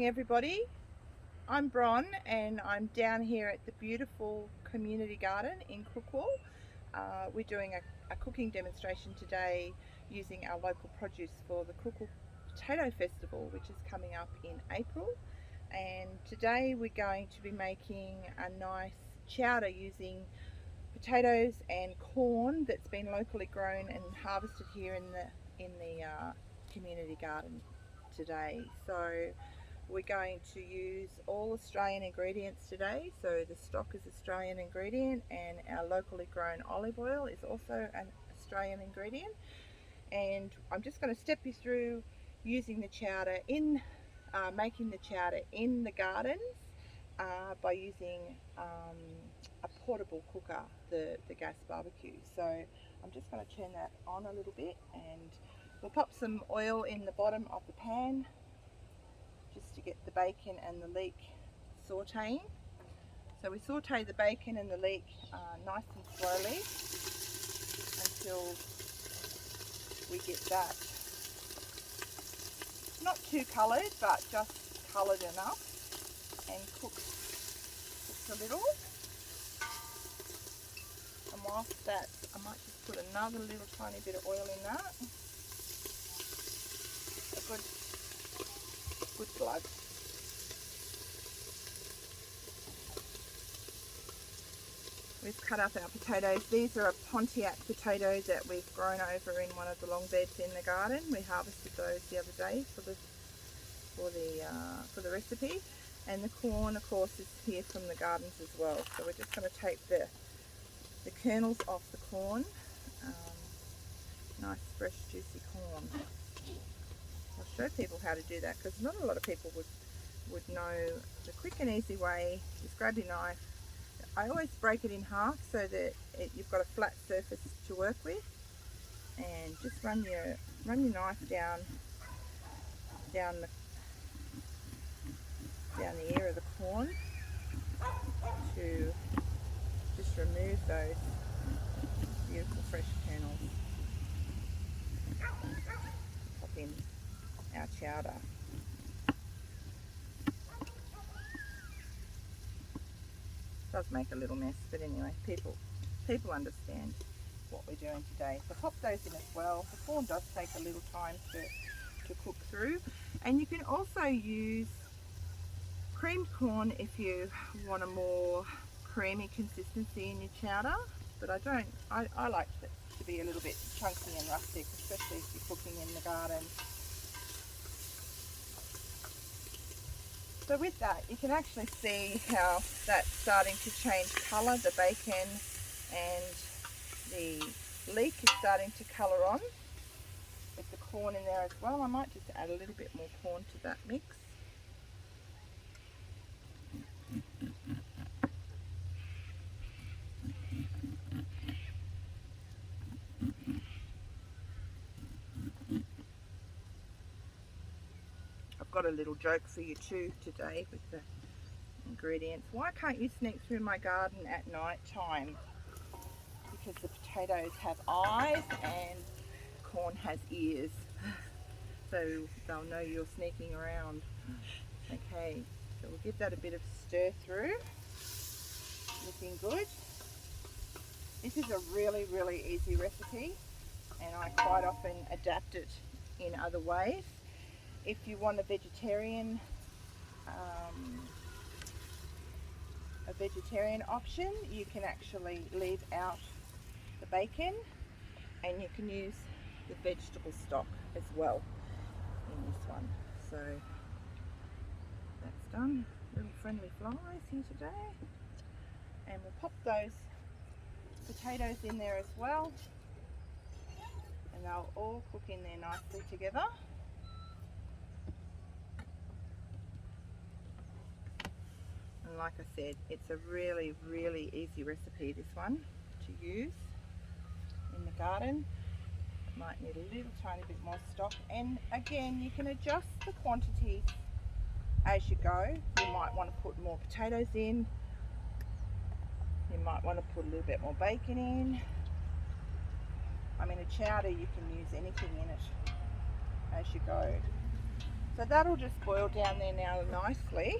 everybody. I'm Bron and I'm down here at the beautiful community garden in Crookwell. We're doing a cooking demonstration today using our local produce for the Crookwell Potato Festival, which is coming up in April. And today we're going to be making a nice chowder using potatoes and corn that's been locally grown and harvested here in the community garden today. So we're going to use all Australian ingredients today. So the stock is Australian ingredient and our locally grown olive oil is also an Australian ingredient. And I'm just going to step you through using the chowder in making the chowder in the gardens by using a portable cooker, the gas barbecue. So I'm just going to turn that on a little bit and we'll pop some oil in the bottom of the pan just to get the bacon and the leek sauteing. So we saute the bacon and the leek nice and slowly until we get that not too coloured but just coloured enough and cooks a little. And whilst that, I might just put another little tiny bit of oil in that. A good plug. We've cut up our potatoes. These are a Pontiac potato that we've grown over in one of the long beds in the garden. We harvested those the other day for the recipe. And the corn, of course, is here from the gardens as well. So we're just going to take the kernels off the corn. Nice fresh juicy corn. I'll show people how to do that because not a lot of people would know the quick and easy way. Just grab your knife. I always break it in half so that you've got a flat surface to work with, and just run your knife down the ear of the corn to just remove those beautiful fresh kernels. Pop in our chowder. Does make a little mess, but anyway, people understand what we're doing today. So pop those in as well. The corn does take a little time to cook through, and you can also use creamed corn if you want a more creamy consistency in your chowder, but I like it to be a little bit chunky and rustic, especially if you're cooking in the garden. So with that, you can actually see how that's starting to change colour. The bacon and the leek is starting to colour on with the corn in there as well. I might just add a little bit more corn to that mix. I've got a little joke for you too today with the ingredients. Why can't you sneak through my garden at night time? Because the potatoes have eyes and corn has ears, so they'll know you're sneaking around. Okay, so we'll give that a bit of stir through. Looking good. This is a really easy recipe and I quite often adapt it in other ways. If you want a vegetarian option, you can actually leave out the bacon and you can use the vegetable stock as well in this one. So that's done. Little friendly flies here today, and we'll pop those potatoes in there as well, and they'll all cook in there nicely together. And like I said, it's a really easy recipe, this one, to use in the garden. It might need a little tiny bit more stock, and again you can adjust the quantities as you go. You might want to put more potatoes in, you might want to put a little bit more bacon in. I mean, a chowder, you can use anything in it as you go. So that'll just boil down there now nicely.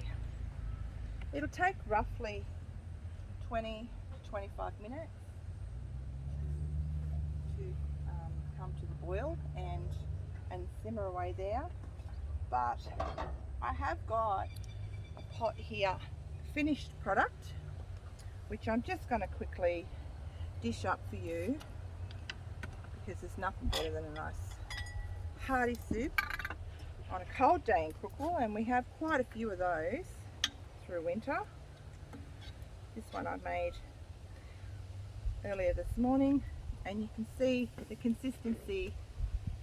It'll take roughly 20-25 minutes to come to the boil and simmer away there. But I have got a pot here, finished product, which I'm just going to quickly dish up for you, because there's nothing better than a nice hearty soup on a cold day in Crookwell, and we have quite a few of those through winter. This one I made earlier this morning, and you can see the consistency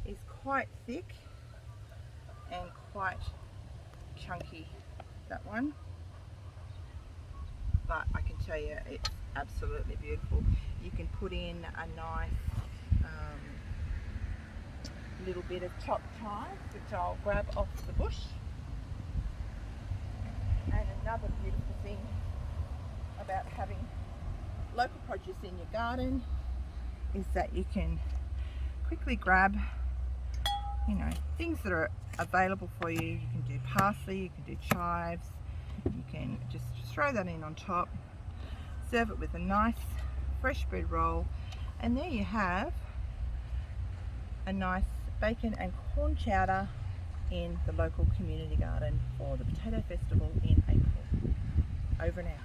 is quite thick and quite chunky, that one. But I can tell you it's absolutely beautiful. You can put in a nice little bit of chopped chives, which I'll grab off the bush. And another beautiful thing about having local produce in your garden is that you can quickly grab, you know, things that are available for you. You can do parsley, you can do chives, you can just throw that in on top, serve it with a nice fresh bread roll, and there you have a nice bacon and corn chowder in the local community garden for the Potato Festival in April. Over and out.